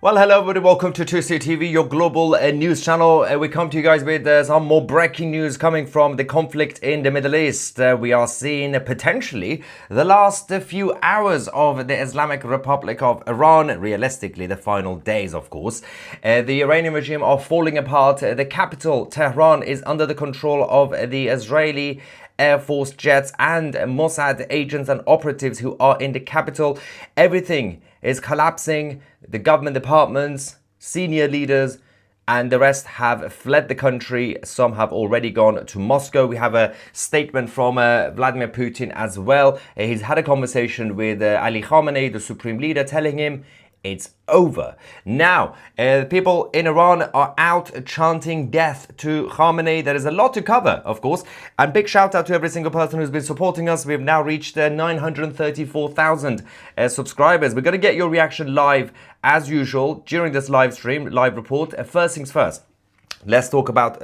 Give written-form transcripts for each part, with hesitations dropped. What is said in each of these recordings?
Well, hello everybody, welcome to TCTV, your global news channel. We come to you guys with some more breaking news coming from the conflict in the Middle East. We are seeing potentially the last few hours of the Islamic Republic of Iran, realistically the final days of course. The Iranian regime are falling apart. The capital, Tehran, is under the control of the Israeli Air Force jets and Mossad agents and operatives who are in the capital. Everything is collapsing. The government departments, senior leaders, and the rest have fled the country. Some have already gone to Moscow. We have a statement from Vladimir Putin as well. He's had a conversation with Ali Khamenei, the supreme leader, telling him it's over. Now, people in Iran are out chanting death to Khamenei. There is a lot to cover, of course. And big shout out to every single person who's been supporting us. We've now reached 934,000 subscribers. We're going to get your reaction live as usual during this live stream, live report. First things first, let's talk about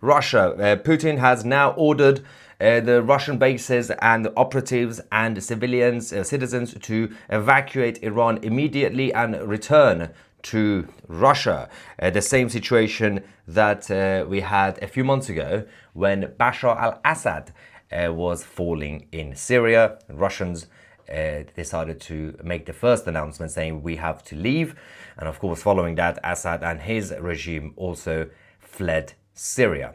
Russia. Putin has now ordered the Russian bases and operatives and civilians, citizens to evacuate Iran immediately and return to Russia. The same situation that we had a few months ago when Bashar al-Assad was falling in Syria. Russians decided to make the first announcement saying we have to leave. And of course, following that, Assad and his regime also fled Syria.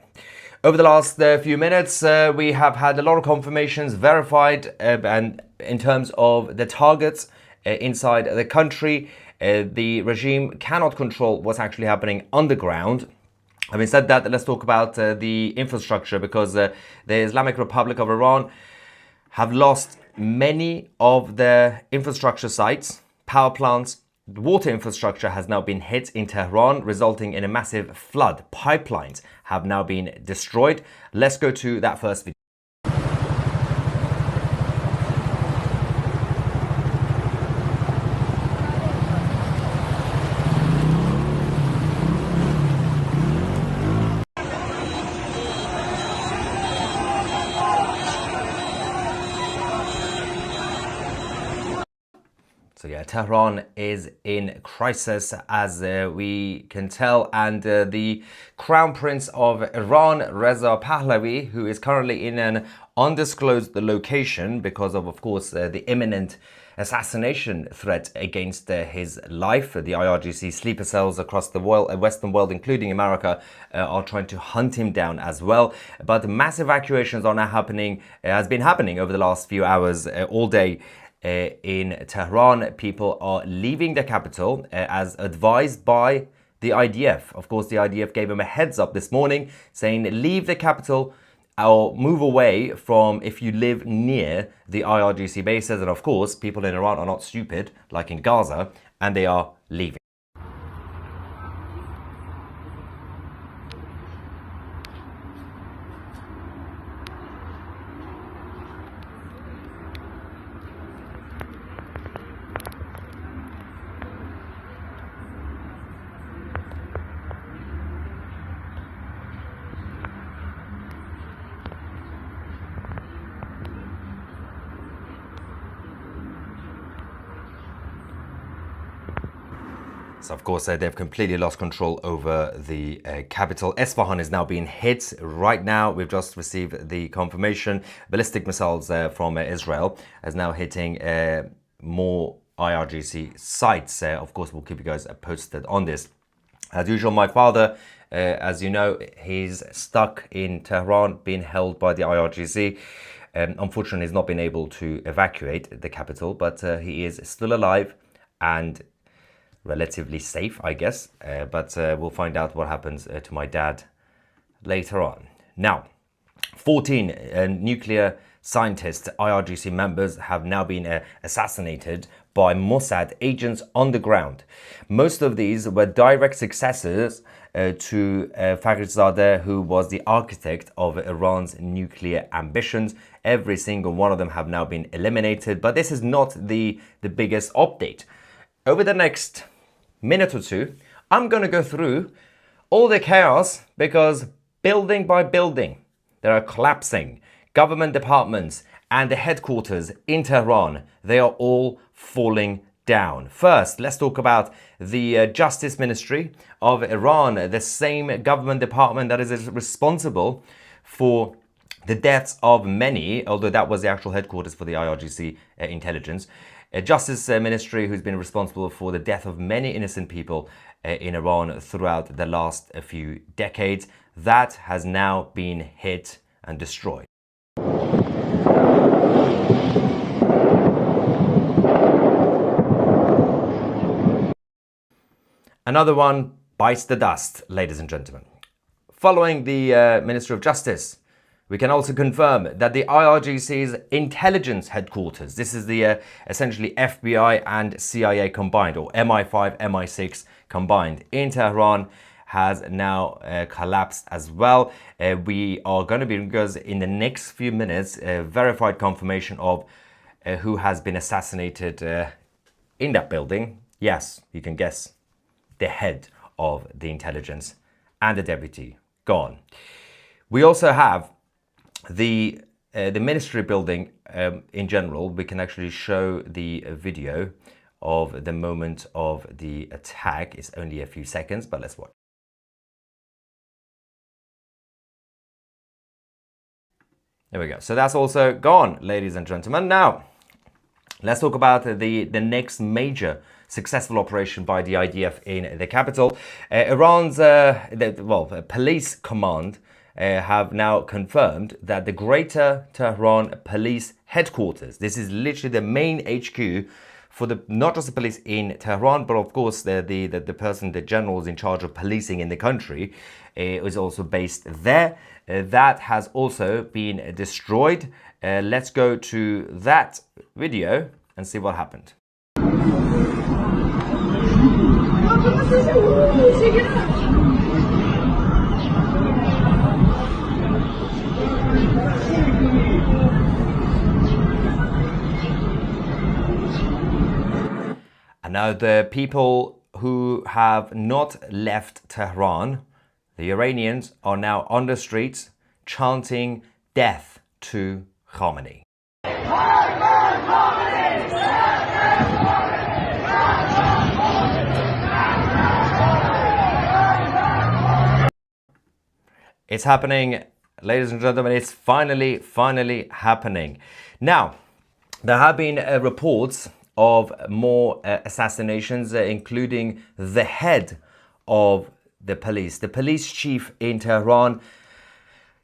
Over the last few minutes, we have had a lot of confirmations verified and in terms of the targets inside the country. The regime cannot control what's actually happening underground. Having said that, let's talk about the infrastructure, because the Islamic Republic of Iran have lost many of their infrastructure sites, power plants. The water infrastructure has now been hit in Tehran, resulting in a massive flood. Pipelines have now been destroyed. Let's go to that first video. So yeah, Tehran is in crisis, as we can tell, and the Crown Prince of Iran, Reza Pahlavi, who is currently in an undisclosed location because of course, the imminent assassination threat against his life. The IRGC sleeper cells across the Western world, including America, are trying to hunt him down as well. But massive evacuations are now happening, has been happening over the last few hours, all day. In Tehran, people are leaving the capital as advised by the IDF. Of course, the IDF gave them a heads up this morning saying leave the capital or move away from if you live near the IRGC bases. And of course, people in Iran are not stupid like in Gaza, and they are leaving. So of course, they've completely lost control over the capital. Esfahan is now being hit right now. We've just received the confirmation. Ballistic missiles from Israel is now hitting more IRGC sites. Of course, we'll keep you guys posted on this. As usual, my father, as you know, he's stuck in Tehran, being held by the IRGC. Unfortunately, he's not been able to evacuate the capital, but he is still alive and relatively safe, I guess, but we'll find out what happens to my dad later on. Now, 14 nuclear scientists, IRGC members, have now been assassinated by Mossad agents on the ground. Most of these were direct successors to Fakhrizadeh, who was the architect of Iran's nuclear ambitions. Every single one of them have now been eliminated, but this is not the biggest update. Over the next minute or two, I'm going to go through all the chaos, because building by building, they are collapsing. Government departments and the headquarters in Tehran, they are all falling down. First, let's talk about the Justice Ministry of Iran, the same government department that is responsible for the deaths of many, although that was the actual headquarters for the IRGC intelligence. A Justice Ministry who's been responsible for the death of many innocent people in Iran throughout the last few decades. That has now been hit and destroyed. Another one bites the dust, ladies and gentlemen. Following the Minister of Justice, we can also confirm that the IRGC's intelligence headquarters, this is the essentially FBI and CIA combined, or MI5, MI6 combined in Tehran, has now collapsed as well. We are going to be, because in the next few minutes, verified confirmation of who has been assassinated in that building. Yes, you can guess. The head of the intelligence and the deputy gone. We also have the ministry building in general. We can actually show the video of the moment of the attack. It's only a few seconds, but let's watch. There we go. So that's also gone, ladies and gentlemen. Now, let's talk about the next major successful operation by the IDF in the capital. Iran's police command have now confirmed that the Greater Tehran Police Headquarters, this is literally the main HQ for not just the police in Tehran, but of course the person, the generals in charge of policing in the country, is also based there. That has also been destroyed. Let's go to that video and see what happened. And now the people who have not left Tehran, the Iranians, are now on the streets chanting death to Khamenei. It's happening, ladies and gentlemen. It's finally happening. Now, there have been reports of more assassinations, including the head of the police. The police chief in Tehran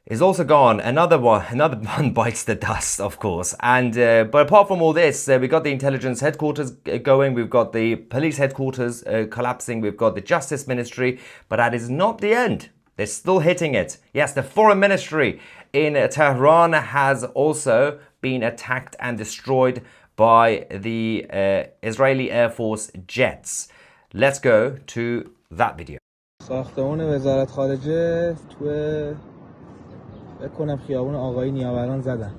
is also gone. Another one bites the dust, of course. And but apart from all this, we got the intelligence headquarters going. We've got the police headquarters collapsing. We've got the Justice Ministry. But that is not the end. They're still hitting it. Yes, the Foreign Ministry in Tehran has also been attacked and destroyed by the Israeli Air Force jets. Let's go to that video. ساختمان وزارت خارجه تو فکر کنم خیابون آقای نیاوران زدن.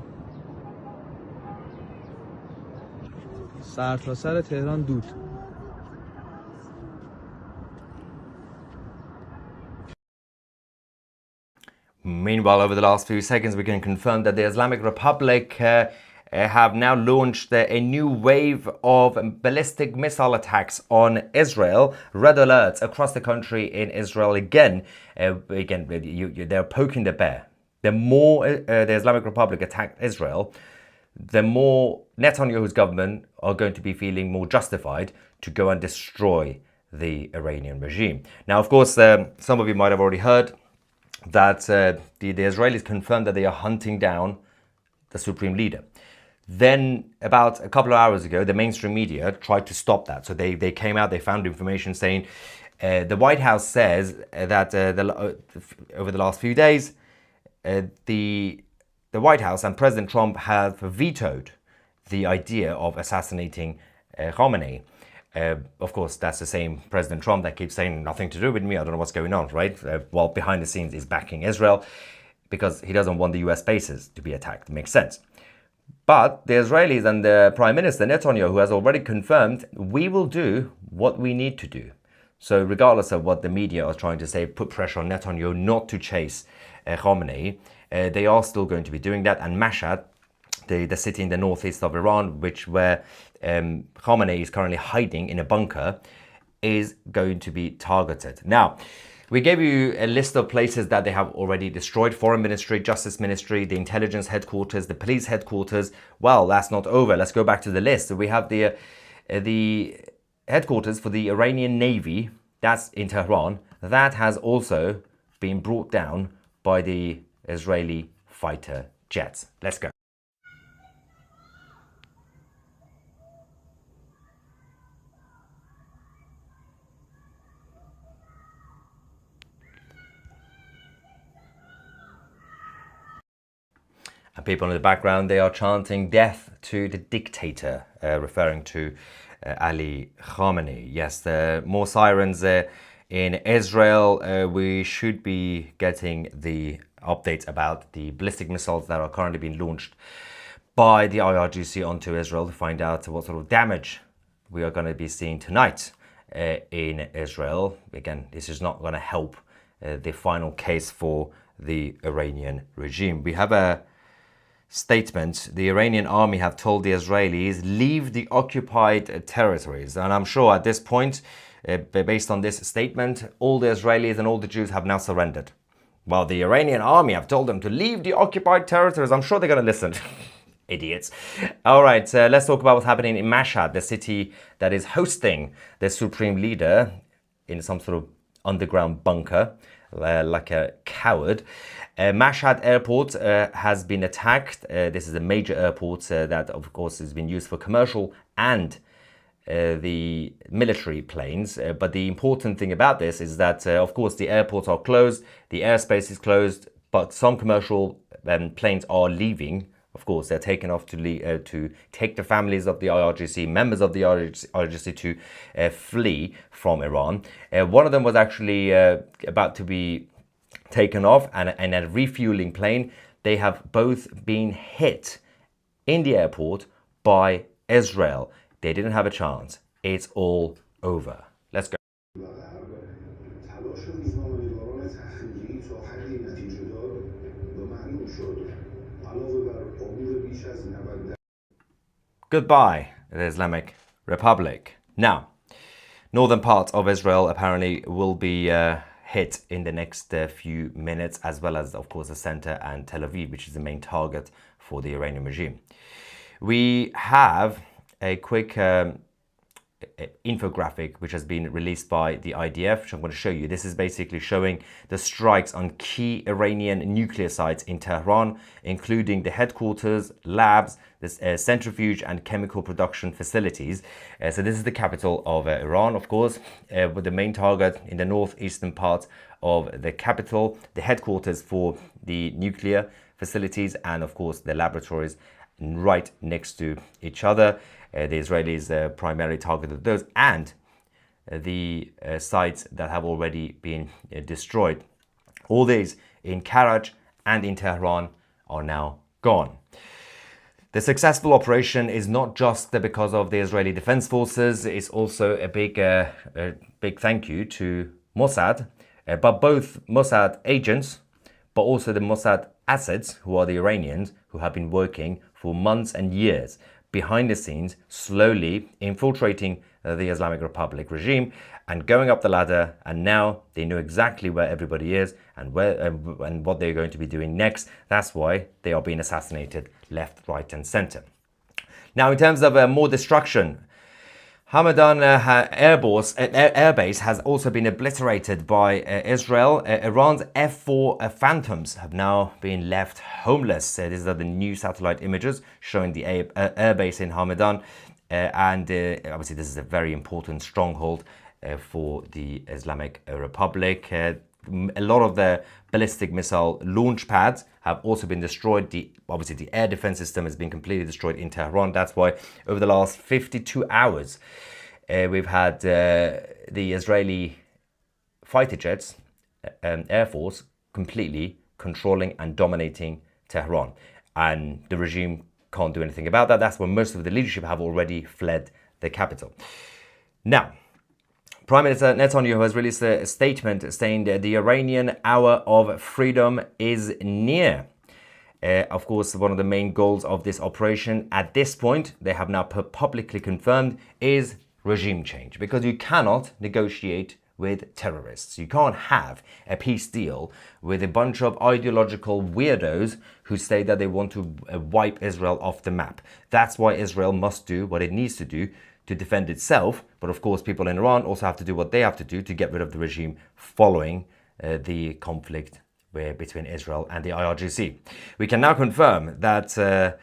سرتاسر تهران دود. Meanwhile, over the last few seconds, we can confirm that the Islamic Republic have now launched a new wave of ballistic missile attacks on Israel. Red alerts across the country in Israel again. They're poking the bear. The more the Islamic Republic attacked Israel, the more Netanyahu's government are going to be feeling more justified to go and destroy the Iranian regime. Now, of course, some of you might have already heard that the Israelis confirmed that they are hunting down the supreme leader. Then, about a couple of hours ago, the mainstream media tried to stop that. So they came out, they found information saying the White House says that over the last few days, the White House and President Trump have vetoed the idea of assassinating Khamenei. Of course, that's the same President Trump that keeps saying nothing to do with me. I don't know what's going on, right? While behind the scenes is backing Israel because he doesn't want the US bases to be attacked. It makes sense. But the Israelis and the Prime Minister Netanyahu has already confirmed we will do what we need to do. So regardless of what the media are trying to say, put pressure on Netanyahu not to chase Khamenei, they are still going to be doing that. And Mashhad, the city in the northeast of Iran, where Khamenei is currently hiding in a bunker, is going to be targeted. Now, we gave you a list of places that they have already destroyed: Foreign Ministry, Justice Ministry, the intelligence headquarters, the police headquarters. Well, that's not over. Let's go back to the list. So we have the headquarters for the Iranian Navy, that's in Tehran. That has also been brought down by the Israeli fighter jets. Let's go. And people in the background, they are chanting death to the dictator, referring to Ali Khamenei. Yes, more sirens in Israel. We should be getting the updates about the ballistic missiles that are currently being launched by the IRGC onto Israel, to find out what sort of damage we are going to be seeing tonight in Israel. Again, this is not going to help the final case for the Iranian regime. We have a statement. The Iranian army have told the Israelis, leave the occupied territories. And I'm sure at this point, based on this statement, all the Israelis and all the Jews have now surrendered. Well, the Iranian army have told them to leave the occupied territories. I'm sure they're going to listen. Idiots. All right, let's talk about what's happening in Mashhad, the city that is hosting the supreme leader in some sort of underground bunker, like a coward. Mashhad airport has been attacked. This is a major airport that, of course, has been used for commercial and the military planes. But the important thing about this is that, of course, the airports are closed, the airspace is closed, but some commercial planes are leaving. Of course, they're taken off to take the families of the IRGC, members of the IRGC, to flee from Iran. One of them was actually about to be taken off, and a refueling plane. They have both been hit in the airport by Israel. They didn't have a chance. It's all over. Let's go. Goodbye, the Islamic Republic. Now, northern parts of Israel apparently will be hit in the next few minutes, as well as, of course, the center and Tel Aviv, which is the main target for the Iranian regime. We have a quick infographic which has been released by the IDF, which I'm going to show you. This is basically showing the strikes on key Iranian nuclear sites in Tehran, including the headquarters, labs, the centrifuge and chemical production facilities. So this is the capital of Iran, of course, with the main target in the northeastern part of the capital, the headquarters for the nuclear facilities, and of course the laboratories right next to each other. The Israelis primarily targeted those, and the sites that have already been destroyed. All these in Karaj and in Tehran are now gone. The successful operation is not just because of the Israeli Defense Forces, it's also a big thank you to Mossad, but both Mossad agents, but also the Mossad assets, who are the Iranians, who have been working for months and years behind the scenes, slowly infiltrating the Islamic Republic regime and going up the ladder, and now they know exactly where everybody is and where and what they're going to be doing next. That's why they are being assassinated left, right and center. Now, in terms of more destruction, Hamadan Air Base has also been obliterated by Israel. Iran's F-4 Phantoms have now been left homeless. These are the new satellite images showing the air base in Hamadan. Obviously, this is a very important stronghold for the Islamic Republic. A lot of the ballistic missile launch pads have also been destroyed. Obviously, the air defense system has been completely destroyed in Tehran. That's why over the last 52 hours, we've had the Israeli fighter jets, Air Force, completely controlling and dominating Tehran. And the regime can't do anything about that. That's why most of the leadership have already fled the capital. Now, Prime Minister Netanyahu has released a statement saying that the Iranian hour of freedom is near. Of course, one of the main goals of this operation at this point, they have now publicly confirmed, is regime change, because you cannot negotiate with terrorists. You can't have a peace deal with a bunch of ideological weirdos who say that they want to wipe Israel off the map. That's why Israel must do what it needs to do to defend itself. But of course, people in Iran also have to do what they have to do to get rid of the regime following the conflict between Israel and the IRGC. We can now confirm that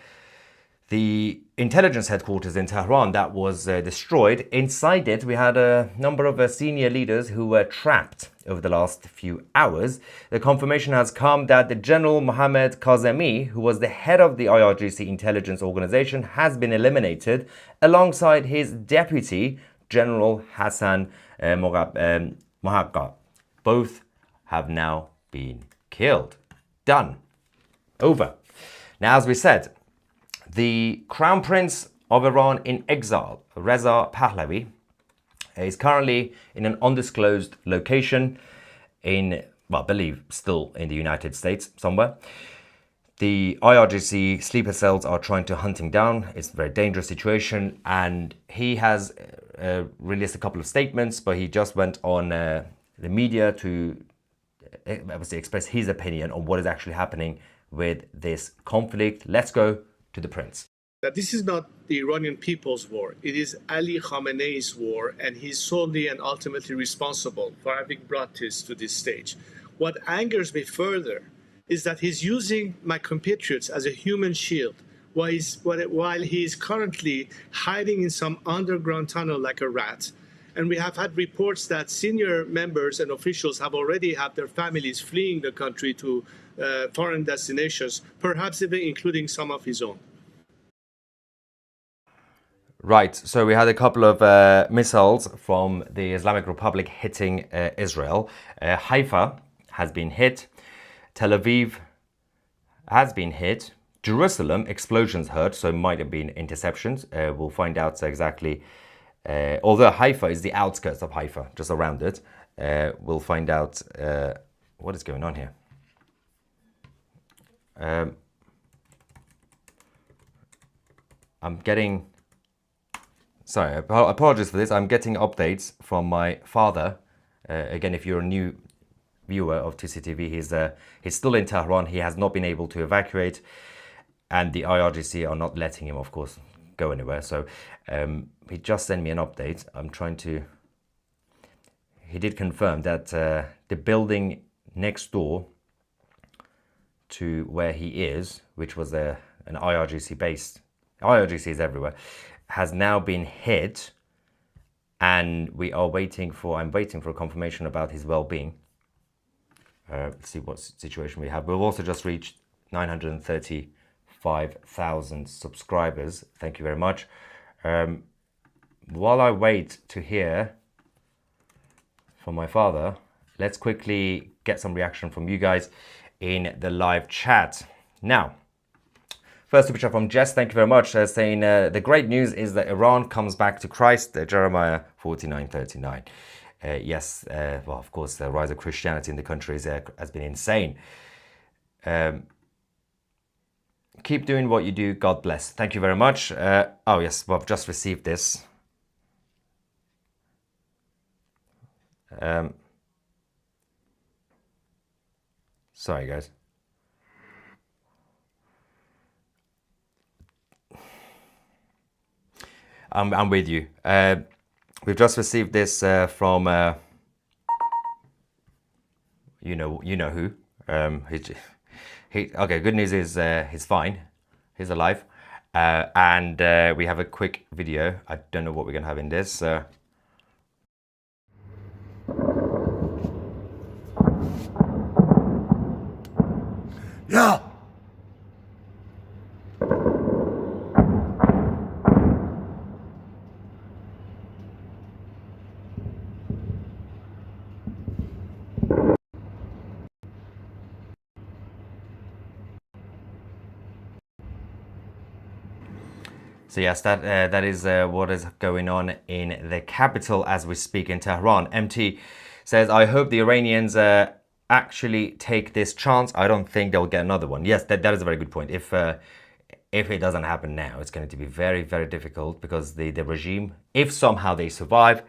the intelligence headquarters in Tehran that was destroyed, inside it we had a number of senior leaders who were trapped over the last few hours. The confirmation has come that the General Mohammad Kazemi, who was the head of the IRGC intelligence organization, has been eliminated alongside his deputy, General Hassan Mohaqa. Both have now been killed. Done. Over. Now, as we said, the Crown Prince of Iran in exile, Reza Pahlavi, is currently in an undisclosed location in, well, I believe still in the United States somewhere. The IRGC sleeper cells are trying to hunt him down. It's a very dangerous situation, and he has released a couple of statements, but he just went on the media to obviously express his opinion on what is actually happening with this conflict. Let's go to the prince. That this is not the Iranian people's war. It is Ali Khamenei's war, and he's solely and ultimately responsible for having brought this to this stage. What angers me further is that he's using my compatriots as a human shield while he's currently hiding in some underground tunnel like a rat. And we have had reports that senior members and officials have already had their families fleeing the country to foreign destinations, perhaps even including some of his own. Right, so we had a couple of missiles from the Islamic Republic hitting Israel. Haifa has been hit. Tel Aviv has been hit. Jerusalem, explosions heard, so might have been interceptions. We'll find out exactly. Although Haifa is the outskirts of Haifa, just around it. We'll find out what is going on here. I'm getting... Sorry, apologies for this. I'm getting updates from my father. Again, if you're a new viewer of TCTV, he's still in Tehran. He has not been able to evacuate. And the IRGC are not letting him, of course, go anywhere. So he just sent me an update. I'm trying to... He did confirm that the building next door to where he is, which was an IRGC base, IRGC is everywhere, has now been hit, and I'm waiting for a confirmation about his well-being. Let's see what situation we have. We've also just reached 935,000 subscribers. Thank you very much. While I wait to hear from my father, let's quickly get some reaction from you guys in the live chat. Now, first super chat from Jess, thank you very much, saying the great news is that Iran comes back to Christ, Jeremiah 49:39. Yes, well, of course, the rise of Christianity in the country has been insane. Keep doing what you do, God bless. Thank you very much. Oh yes, well, I've just received this. Sorry, guys. I'm with you. We've just received this from you know who. Okay. Good news is he's fine. He's alive, and we have a quick video. I don't know what we're gonna have in this. Yeah. So yes, that is what is going on in the capital as we speak in Tehran. MT says, I hope the Iranians actually take this chance, I don't think they'll get another one. Yes, that is a very good point. If it doesn't happen now, it's going to be very, very difficult because the regime, if somehow they survive,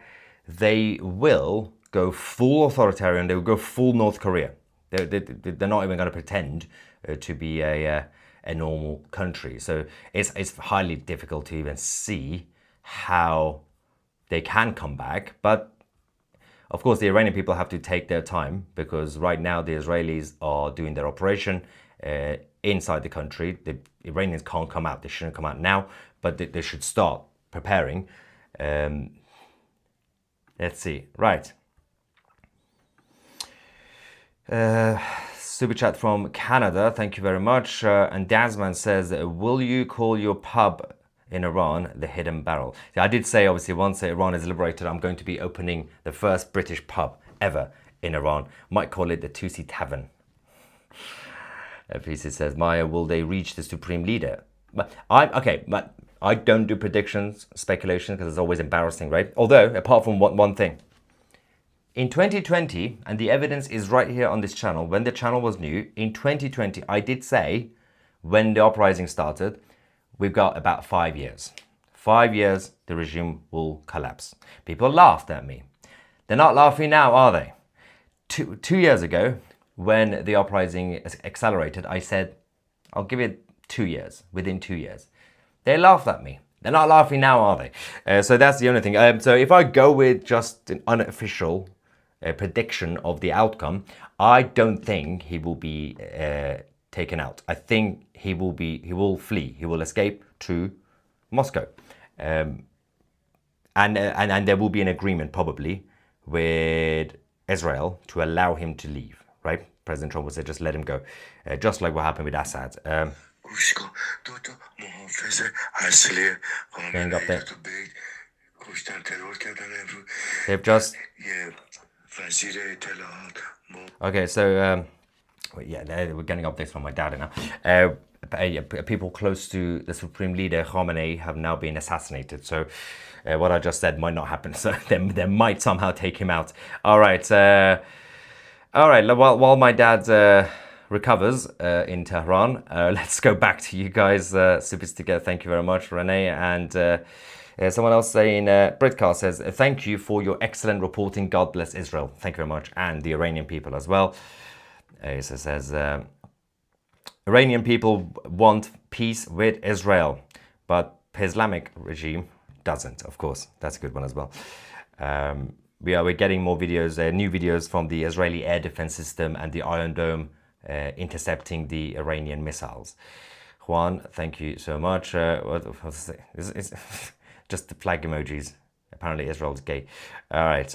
they will go full authoritarian. They will go full North Korea. They're not even going to pretend to be a normal country. So it's highly difficult to even see how they can come back. But of course, the Iranian people have to take their time because right now the Israelis are doing their operation inside the country. The Iranians can't come out. They shouldn't come out now, but they should start preparing. Let's see. Right. Super chat from Canada. Thank you very much. And Dasman says, will you call your pub in Iran the Hidden Barrel? I did say, obviously, once Iran is liberated, I'm going to be opening the first British pub ever in Iran. Might call it the Tusi Tavern. PC says, Maya, will they reach the supreme leader? But I don't do predictions, speculation, because it's always embarrassing, right? Although, apart from one thing. In 2020, and the evidence is right here on this channel, when the channel was new, in 2020, I did say, when the uprising started, we've got about 5 years. 5 years, the regime will collapse. People laughed at me. They're not laughing now, are they? Two years ago, when the uprising accelerated, I said, I'll give it 2 years, within 2 years. They laughed at me. They're not laughing now, are they? So that's the only thing. So if I go with just an unofficial prediction of the outcome, I don't think he will be taken out. I think he will flee. He will escape to Moscow, and there will be an agreement probably with Israel to allow him to leave. Right? President Trump will say, just let him go, just like what happened with Assad. Going up there. They've just. Okay, so yeah, we're getting updates from my dad now. People close to the supreme leader Khamenei have now been assassinated. So what I just said might not happen. So they might somehow take him out. All right. While my dad recovers in Tehran, let's go back to you guys. Super sticker. Thank you very much, Renee. And someone else saying, Britcar says, thank you for your excellent reporting. God bless Israel. Thank you very much. And the Iranian people as well. It says, Iranian people want peace with Israel, but the Islamic regime doesn't, of course. That's a good one as well. We're getting more videos, new videos from the Israeli air defense system and the Iron Dome intercepting the Iranian missiles. Juan, thank you so much. It's just the flag emojis. Apparently Israel's gay. All right.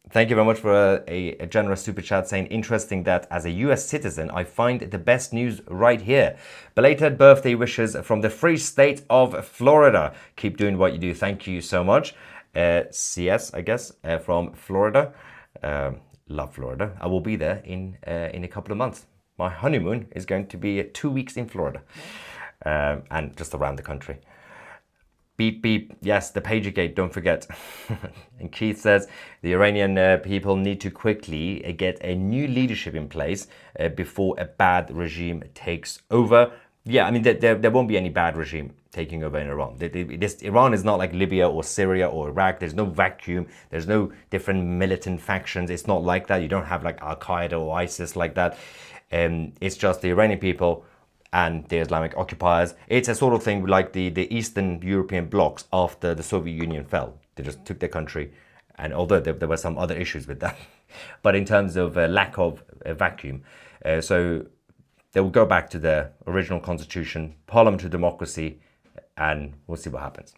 Thank you very much for a generous super chat saying, interesting that as a US citizen, I find the best news right here. Belated birthday wishes from the free state of Florida. Keep doing what you do. Thank you so much. CS, I guess, from Florida. Love Florida. I will be there in a couple of months. My honeymoon is going to be 2 weeks in Florida and just around the country. Beep, beep. Yes, the Pagergate, don't forget. And Keith says, the Iranian people need to quickly get a new leadership in place before a bad regime takes over. Yeah, I mean, there won't be any bad regime taking over in Iran. Iran is not like Libya or Syria or Iraq. There's no vacuum. There's no different militant factions. It's not like that. You don't have like Al-Qaeda or ISIS like that. It's just the Iranian people and the Islamic occupiers. It's a sort of thing like the Eastern European blocs after the Soviet Union fell. They just took their country, and although there were some other issues with that, but in terms of lack of vacuum, so they will go back to their original constitution, parliamentary democracy, and we'll see what happens.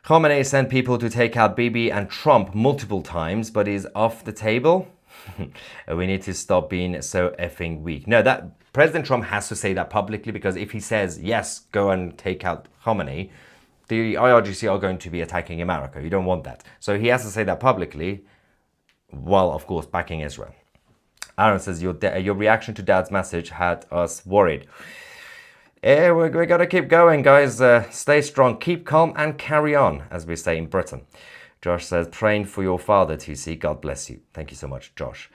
Khamenei sent people to take out Bibi and Trump multiple times, but is off the table. We need to stop being so effing weak. No, that President Trump has to say that publicly, because if he says, yes, go and take out Khamenei, the IRGC are going to be attacking America. You don't want that. So he has to say that publicly, while, of course, backing Israel. Aaron says, your reaction to Dad's message had us worried. We got to keep going, guys. Stay strong, keep calm, and carry on, as we say in Britain. Josh says, praying for your father, TC. God bless you. Thank you so much, Josh.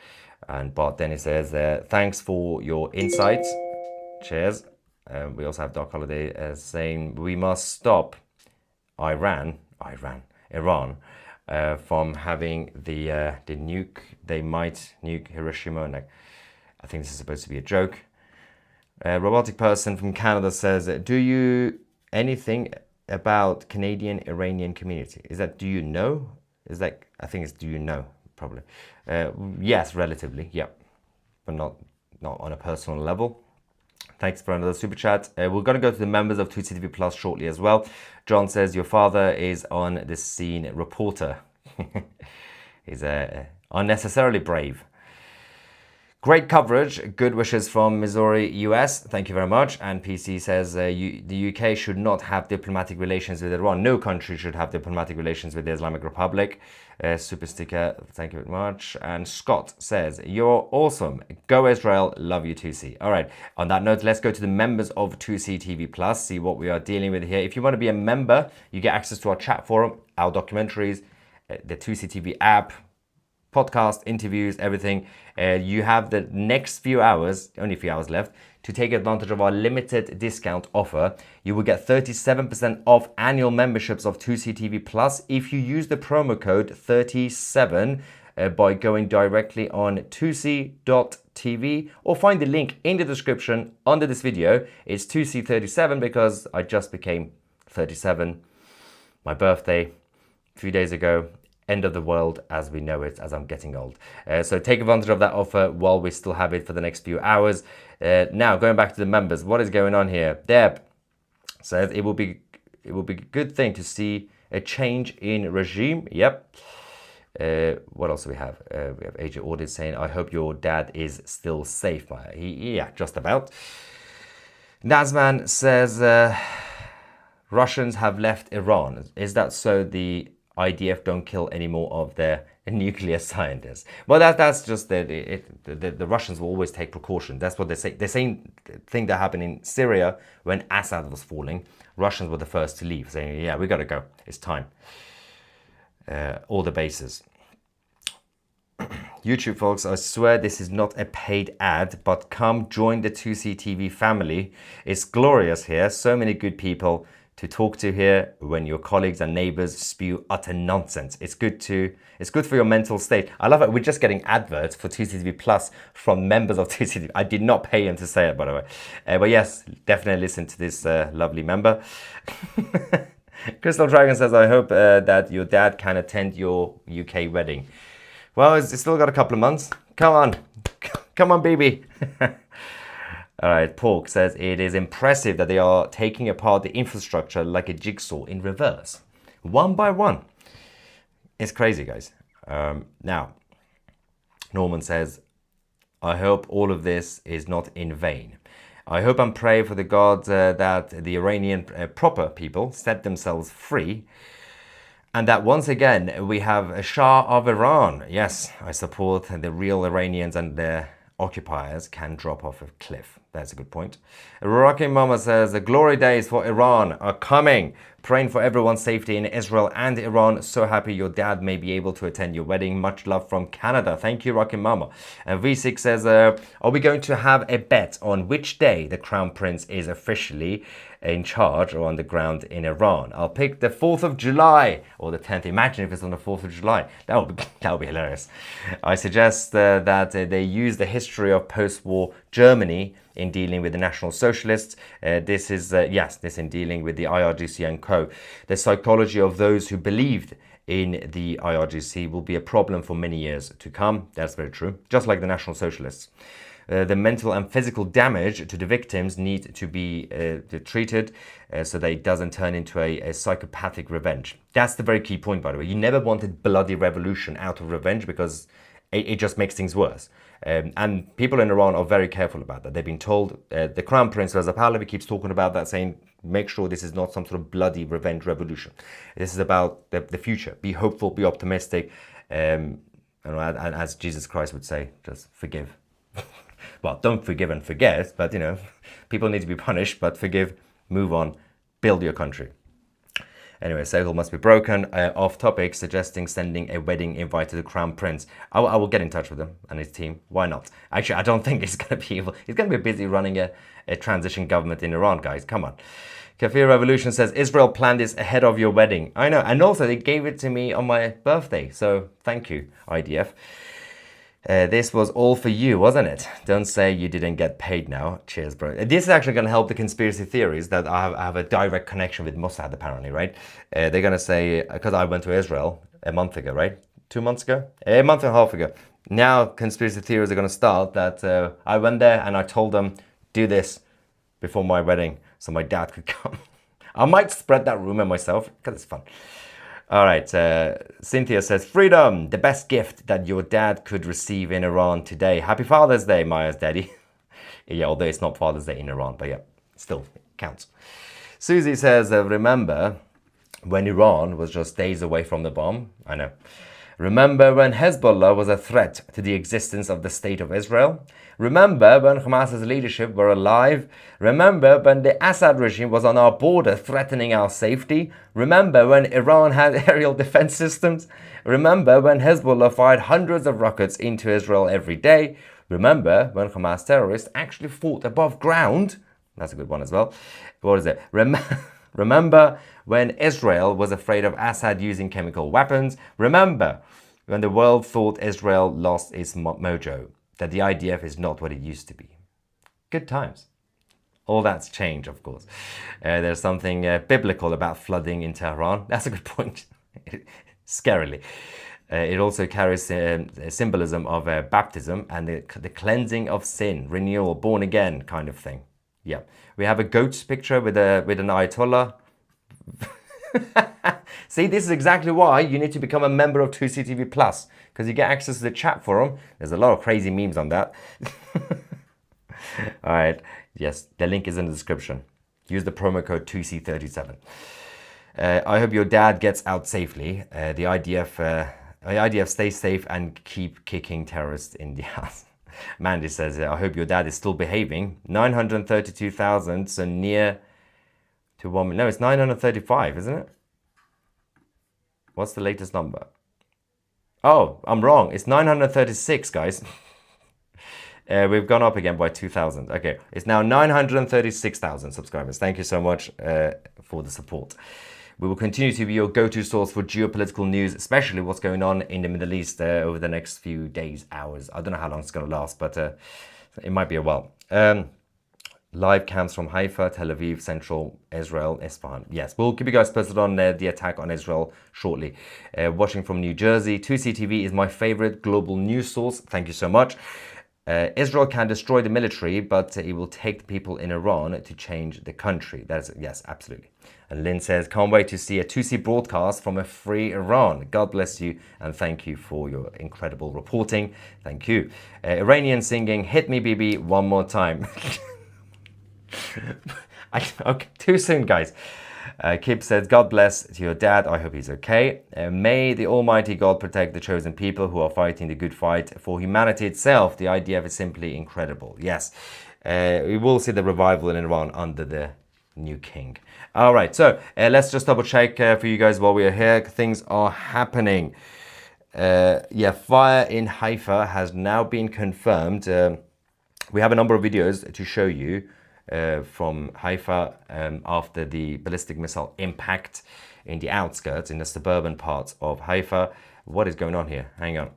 And Bart Dennis says, thanks for your insights. Cheers. We also have Doc Holiday saying, we must stop Iran from having the nuke. They might nuke Hiroshima. And I think this is supposed to be a joke. Robotic person from Canada says, do you anything about Canadian Iranian community? Is that do you know? Is that I think it's do you know probably? Yes, relatively, yeah, but not on a personal level. Thanks for another super chat. We're going to go to the members of TCTV Plus shortly as well. John says your father is on the scene reporter. He's unnecessarily brave. Great coverage. Good wishes from Missouri, US. Thank you very much. And PC says the UK should not have diplomatic relations with Iran. No country should have diplomatic relations with the Islamic Republic. Super sticker. Thank you very much. And Scott says, you're awesome. Go Israel. Love you 2C. All right. On that note, let's go to the members of 2C TV Plus. See what we are dealing with here. If you want to be a member, you get access to our chat forum, our documentaries, the 2C TV app, podcast, interviews, everything. You have the next few hours, only a few hours left, to take advantage of our limited discount offer. You will get 37% off annual memberships of 2CTV Plus if you use the promo code 37 by going directly on 2c.tv or find the link in the description under this video. It's 2C37 because I just became 37. My birthday a few days ago. End of the world as we know it, as I'm getting old. So take advantage of that offer while we still have it for the next few hours. Now, going back to the members, what is going on here? Deb says it will be a good thing to see a change in regime. Yep. What else do we have? We have AJ Audit saying, I hope your dad is still safe. Yeah, just about. Nazman says, Russians have left Iran. Is that so the IDF don't kill any more of their nuclear scientists? Well, that's just the Russians will always take precaution. That's what they say. The same thing that happened in Syria when Assad was falling. Russians were the first to leave, saying, yeah, we got to go. It's time. All the bases. YouTube folks, I swear this is not a paid ad, but come join the 2CTV family. It's glorious here. So many good people to talk to here when your colleagues and neighbors spew utter nonsense. It's good for your mental state. I love it. We're just getting adverts for 2CTV Plus from members of 2CTV. I did not pay him to say it, by the way. But yes, definitely listen to this lovely member. Crystal Dragon says, I hope that your dad can attend your UK wedding. Well, it's still got a couple of months. Come on. Come on, baby. All right, Pork says, it is impressive that they are taking apart the infrastructure like a jigsaw in reverse, one by one. It's crazy, guys. Now, Norman says, I hope all of this is not in vain. I hope and pray for the gods that the Iranian proper people set themselves free and that once again we have a Shah of Iran. Yes, I support the real Iranians and their occupiers can drop off a cliff. That's a good point. Rocky Mama says, the glory days for Iran are coming. Praying for everyone's safety in Israel and Iran. So happy your dad may be able to attend your wedding. Much love from Canada. Thank you, Rocky Mama. And V6 says, are we going to have a bet on which day the Crown Prince is officially in charge or on the ground in Iran? I'll pick the 4th of July or the 10th. Imagine if it's on the 4th of July. That would be hilarious. I suggest that they use the history of post-war Germany in dealing with the National Socialists. This in dealing with the IRGC and co. The psychology of those who believed in the IRGC will be a problem for many years to come. That's very true. Just like the National Socialists. The mental and physical damage to the victims need to be treated so that it doesn't turn into a psychopathic revenge. That's the very key point, by the way. You never wanted bloody revolution out of revenge because it just makes things worse. And people in Iran are very careful about that. They've been told, the Crown Prince Reza Pahlavi keeps talking about that, saying, make sure this is not some sort of bloody revenge revolution. This is about the future. Be hopeful, be optimistic. And as Jesus Christ would say, just forgive. Well, don't forgive and forget, but, people need to be punished, but forgive, move on, build your country. Anyway, circle must be broken. Off topic, suggesting sending a wedding invite to the Crown Prince. I will get in touch with him and his team. Why not? Actually, I don't think he's going to be able. He's going to be busy running a transition government in Iran, guys. Come on. Kafir Revolution says, Israel planned this ahead of your wedding. I know. And also, they gave it to me on my birthday. So thank you, IDF. This was all for you, wasn't it? Don't say you didn't get paid now. Cheers, bro. This is actually going to help the conspiracy theories that I have a direct connection with Mossad, apparently, right? They're going to say, because I went to Israel a month ago, right? 2 months ago? A month and a half ago. Now, conspiracy theories are going to start that I went there and I told them, do this before my wedding so my dad could come. I might spread that rumor myself because it's fun. All right, Cynthia says, freedom, the best gift that your dad could receive in Iran today. Happy Father's Day, Maya's daddy. Yeah, although it's not Father's Day in Iran, but yeah, still it counts. Susie says, remember when Iran was just days away from the bomb? I know. Remember when Hezbollah was a threat to the existence of the State of Israel? Remember when Hamas's leadership were alive? Remember when the Assad regime was on our border threatening our safety? Remember when Iran had aerial defense systems? Remember when Hezbollah fired hundreds of rockets into Israel every day? Remember when Hamas terrorists actually fought above ground? That's a good one as well. What is it? Remember when Israel was afraid of Assad using chemical weapons? Remember when the world thought Israel lost its mojo, that the IDF is not what it used to be. Good times. All that's changed, of course. There's something biblical about flooding in Tehran. That's a good point. Scarily. It also carries a symbolism of baptism and the cleansing of sin, renewal, born again kind of thing. Yeah. We have a goat picture with an Ayatollah. See, this is exactly why you need to become a member of 2CTV Plus, because you get access to the chat forum. There's a lot of crazy memes on that. All right. Yes, the link is in the description. Use the promo code 2C37. I hope your dad gets out safely. The IDF stays safe and keep kicking terrorists in the ass. Mandy says, I hope your dad is still behaving. 932,000, so near to 1 million. No, it's 935, isn't it? What's the latest number? Oh, I'm wrong. It's 936, guys. We've gone up again by 2,000. Okay, it's now 936,000 subscribers. Thank you so much for the support. We will continue to be your go-to source for geopolitical news, especially what's going on in the Middle East over the next few days, hours. I don't know how long it's going to last, but it might be a while. Live cams from Haifa, Tel Aviv, Central Israel, Isfahan. Yes, we'll keep you guys posted on the attack on Israel shortly. Watching from New Jersey, 2CTV is my favorite global news source. Thank you so much. Israel can destroy the military, but it will take the people in Iran to change the country. That's yes, absolutely. And Lynn says, can't wait to see a 2C broadcast from a free Iran. God bless you and thank you for your incredible reporting. Thank you. Iranian singing, hit me Bibi one more time. Okay, too soon, guys. Kip says, God bless to your dad. I hope he's okay. May the Almighty God protect the chosen people who are fighting the good fight for humanity itself. The IDF is simply incredible. Yes, we will see the revival in Iran under the new king. All right, so let's just double check for you guys while we are here. Things are happening. Yeah, fire in Haifa has now been confirmed. We have a number of videos to show you from Haifa after the ballistic missile impact in the outskirts, in the suburban parts of Haifa. What is going on here? Hang on.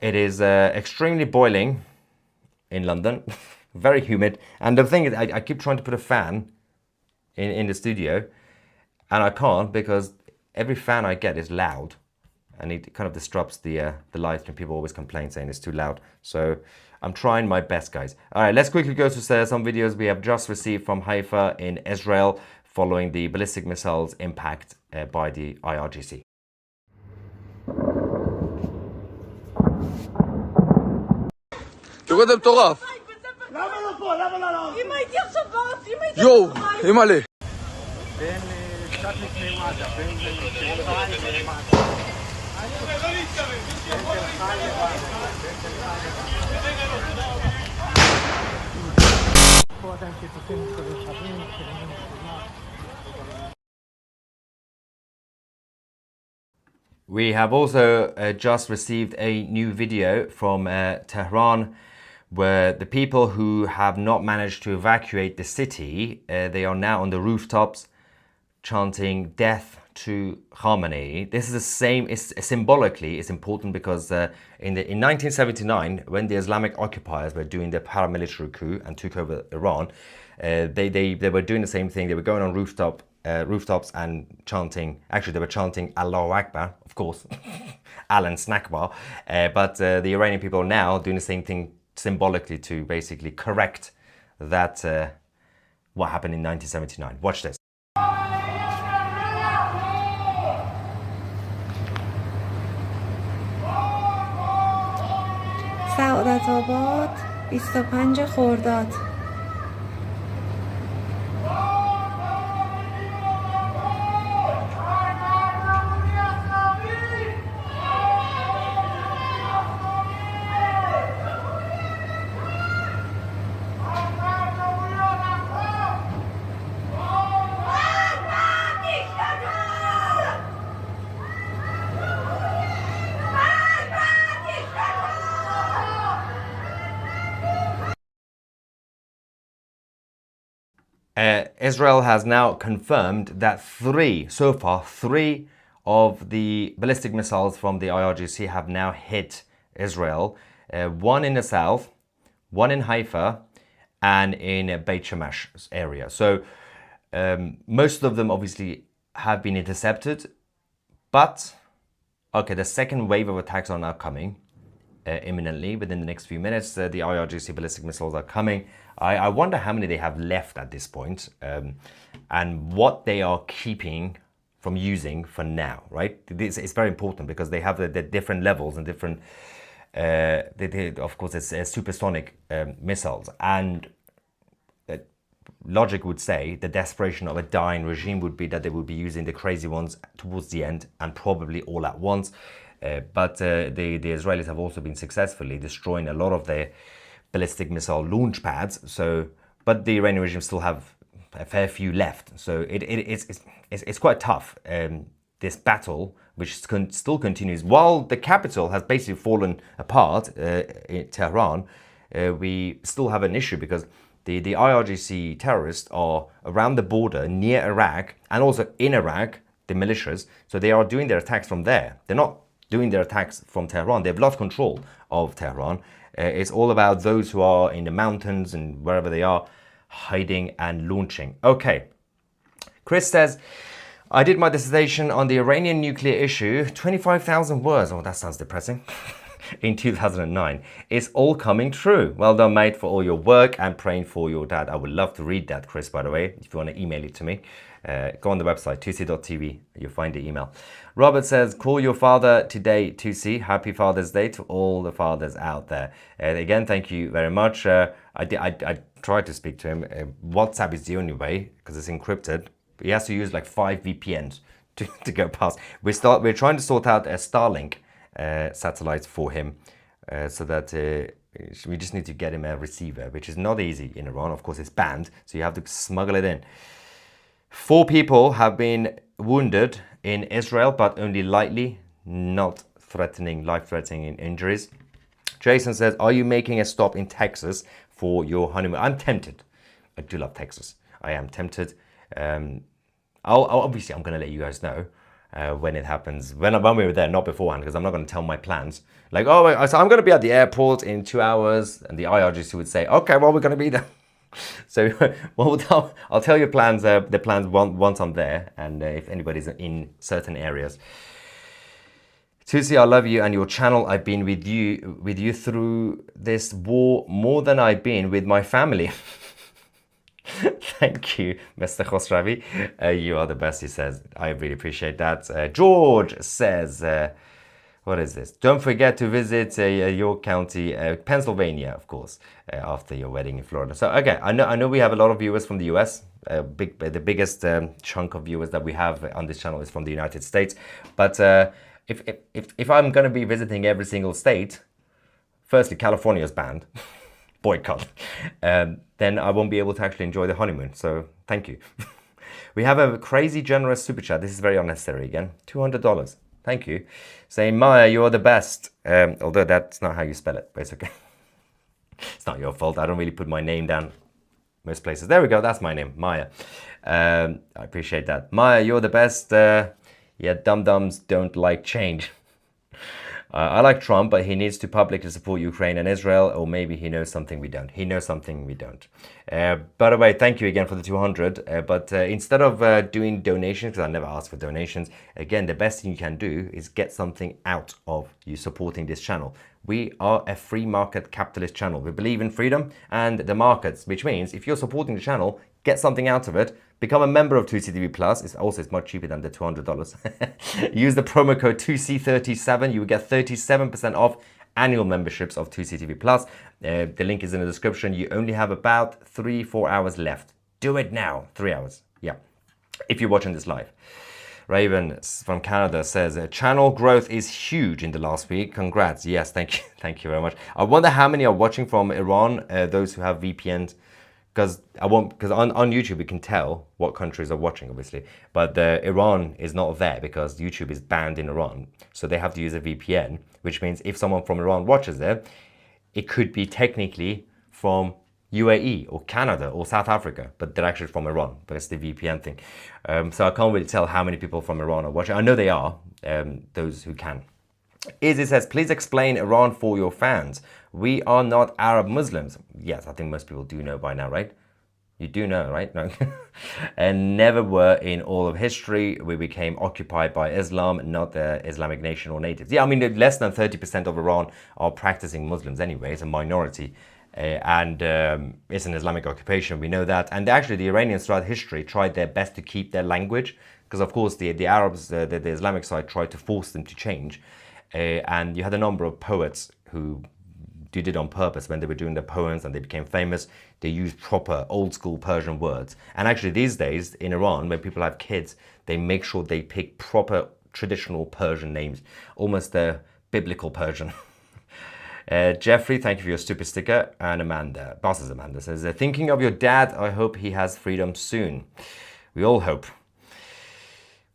It is extremely boiling in London, very humid. And the thing is, I keep trying to put a fan in the studio, and I can't because every fan I get is loud, and it kind of disrupts the light stream. People always complain saying it's too loud. So I'm trying my best, guys. All right, let's quickly go to some videos we have just received from Haifa in Israel following the ballistic missiles impact by the IRGC. תראו, זה מטורף. למה לא פה? למה לא לא? אם הייתי עכשיו בארץ, אם הייתי... יואו, אימא'לה. בין קצת לפני מד"א, בין תל חי למד"א. בין תל חי למד"א. פה עדיין שיתופים רכבים, כלים במכונה. We have also just received a new video from Tehran where the people who have not managed to evacuate the city, they are now on the rooftops chanting death to Khamenei. This is the same, symbolically, it's important because in 1979, when the Islamic occupiers were doing their paramilitary coup and took over Iran, they were doing the same thing. They were going on rooftops and chanting, actually they were chanting Allahu Akbar, of course, Alan Snackbar, but the Iranian people are now doing the same thing symbolically to basically correct that what happened in 1979. Watch this. سعادت آباد 25 خرداد Israel has now confirmed that so far three of the ballistic missiles from the IRGC have now hit Israel. One in the south, one in Haifa, and in Beit Shemesh area. So most of them obviously have been intercepted, but okay, the second wave of attacks are now coming imminently within the next few minutes. The IRGC ballistic missiles are coming. I wonder how many they have left at this point, and what they are keeping from using for now, right? It's very important because they have the different levels and different, of course, it's supersonic missiles. And logic would say the desperation of a dying regime would be that they would be using the crazy ones towards the end and probably all at once. But the Israelis have also been successfully destroying a lot of their ballistic missile launch pads. So, but the Iranian regime still have a fair few left. So it's quite tough. This battle, which still continues while the capital has basically fallen apart in Tehran, we still have an issue because the IRGC terrorists are around the border near Iraq and also in Iraq, the militias. So they are doing their attacks from there. They're not doing their attacks from Tehran. They've lost control of Tehran. It's all about those who are in the mountains and wherever they are, hiding and launching. Okay. Chris says, I did my dissertation on the Iranian nuclear issue, 25,000 words. Oh, that sounds depressing. In 2009. It's all coming true. Well done, mate, for all your work and praying for your dad. I would love to read that, Chris, by the way, if you want to email it to me. Go on the website, tusi.tv. You'll find the email. Robert says, call your father today, Tusi. Happy Father's Day to all the fathers out there. Again, thank you very much. I tried to speak to him. WhatsApp is the only way because it's encrypted. He has to use like 5 VPNs to go past. We're trying to sort out a Starlink satellites for him so that we just need to get him a receiver, which is not easy in Iran. Of course, it's banned, so you have to smuggle it in. 4 people have been wounded in Israel, but only lightly, not life-threatening injuries. Jason says, are you making a stop in Texas for your honeymoon? I'm tempted. I do love Texas. I am tempted. Obviously, I'm going to let you guys know when it happens, when we were there, not beforehand, because I'm not going to tell my plans. Like, oh, so I'm going to be at the airport in 2 hours, and the IRGC would say, okay, well, we're going to be there. So, well, I'll tell you the plans once I'm there, and if anybody's in certain areas. Tusi, I love you and your channel. I've been with you through this war more than I've been with my family. Thank you, Mr. Khosravi. You are the best, he says. I really appreciate that. George says, what is this? Don't forget to visit York County, Pennsylvania, of course, after your wedding in Florida. So, okay, I know we have a lot of viewers from the US. The biggest chunk of viewers that we have on this channel is from the United States. But if I'm going to be visiting every single state, firstly, California is banned. Boycott. Then I won't be able to actually enjoy the honeymoon. So thank you. We have a crazy generous super chat. This is very unnecessary again. $200. Thank you. Saying, Maya, you're the best. Although that's not how you spell it, basically. It's not your fault. I don't really put my name down most places. There we go. That's my name, Maya. I appreciate that. Maya, you're the best. Yeah, dum-dums don't like change. I like Trump, but he needs to publicly support Ukraine and Israel, or maybe he knows something we don't. He knows something we don't. By the way, thank you again for the 200. But instead of doing donations, because I never ask for donations, again, the best thing you can do is get something out of you supporting this channel. We are a free market capitalist channel. We believe in freedom and the markets, which means if you're supporting the channel, get something out of it. Become a member of TCTV Plus. It's much cheaper than the $200. Use the promo code 2C37. You will get 37% off annual memberships of 2CTV Plus. The link is in the description. You only have about 3-4 hours left. Do it now. 3 hours. Yeah. If you're watching this live. Raven from Canada says, channel growth is huge in the last week. Congrats. Yes, thank you. Thank you very much. I wonder how many are watching from Iran, those who have VPNs. Because on YouTube we can tell what countries are watching, obviously, but Iran is not there because YouTube is banned in Iran, so they have to use a VPN, which means if someone from Iran watches it could be technically from UAE or Canada or South Africa, but they're actually from Iran, but it's the VPN thing. So I can't really tell how many people from Iran are watching. I know they are, those who can. Izzy says, please explain Iran for your fans. We are not Arab Muslims. Yes, I think most people do know by now, right? You do know, right? No. And never were in all of history. We became occupied by Islam, not the Islamic nation or natives. Yeah, I mean, less than 30% of Iran are practicing Muslims anyway. It's a minority. And it's an Islamic occupation. We know that. And actually, the Iranians throughout history tried their best to keep their language. Because, of course, the Arabs, the Islamic side, tried to force them to change. And you had a number of poets who did it on purpose when they were doing their poems and they became famous. They used proper old school Persian words. And actually these days in Iran, when people have kids, they make sure they pick proper traditional Persian names, almost the biblical Persian. Jeffrey, thank you for your super sticker. And Amanda, bosses Amanda, says, thinking of your dad, I hope he has freedom soon. We all hope.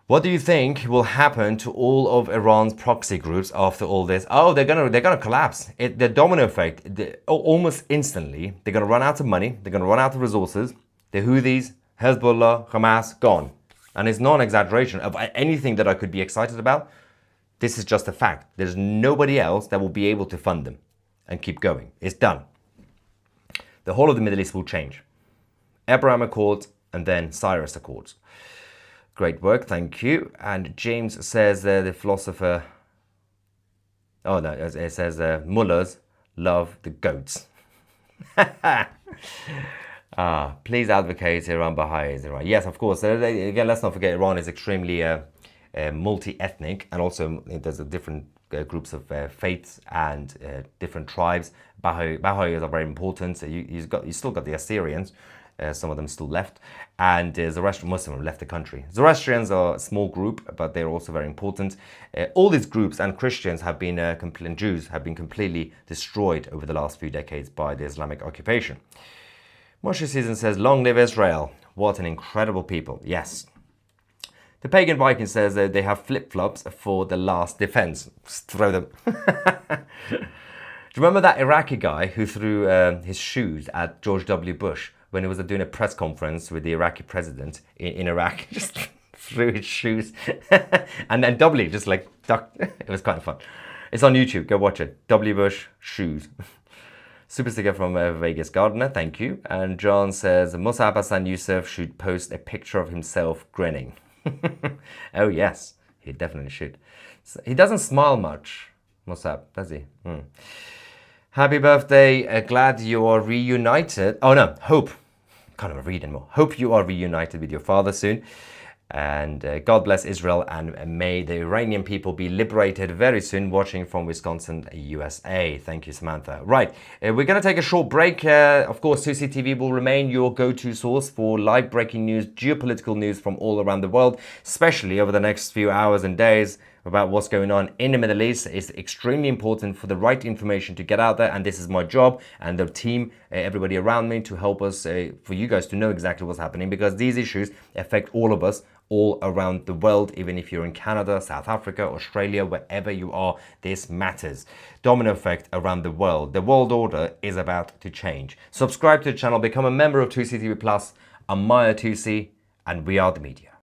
What do you think will happen to all of Iran's proxy groups after all this? Oh, they're gonna collapse. The domino effect, almost instantly. They're gonna run out of money. They're gonna run out of resources. The Houthis, Hezbollah, Hamas, gone. And it's not an exaggeration of anything that I could be excited about. This is just a fact. There's nobody else that will be able to fund them and keep going. It's done. The whole of the Middle East will change. Abraham Accords and then Cyrus Accords. Great work, thank you. And James says the philosopher, oh no, it says mullahs love the goats. Please advocate Iran Baha'is. Iran. Yes, of course. Again, let's not forget Iran is extremely multi-ethnic, and also there's different groups of faiths and different tribes. Baha'is are very important. So you still got the Assyrians. Some of them still left, and Zoroastrian Muslims left the country. Zoroastrians are a small group, but they're also very important. All these groups and Christians have been, and Jews have been completely destroyed over the last few decades by the Islamic occupation. Moshe Season says, long live Israel. What an incredible people. Yes. The Pagan Viking says that they have flip-flops for the last defense. Just throw them. Do you remember that Iraqi guy who threw his shoes at George W. Bush? When he was doing a press conference with the Iraqi president in Iraq, just threw his shoes and then doubly just like ducked. It was kind of fun. It's on YouTube. Go watch it. W. Bush shoes. Super sticker from Vegas Gardener. Thank you. And John says Musab Hassan Youssef should post a picture of himself grinning. Oh yes, he definitely should. He doesn't smile much, Musab, does he? Happy birthday. Glad you are reunited. Oh no, hope. Can't even read anymore. Hope you are reunited with your father soon. And God bless Israel, and may the Iranian people be liberated very soon. Watching from Wisconsin, USA. Thank you, Samantha. Right, we're going to take a short break. Of course, 2CTV will remain your go-to source for live breaking news, geopolitical news from all around the world, especially over the next few hours and days. about what's going on in the Middle East. It's extremely important for the right information to get out there, and this is my job and the team, everybody around me, to help us, for you guys to know exactly what's happening, because these issues affect all of us all around the world. Even if you're in Canada, South Africa, Australia, wherever you are, this matters. Domino effect around the world. The world order is about to change. Subscribe to the channel, become a member of 2CTV Plus. I'm Maya 2C, and we are the media.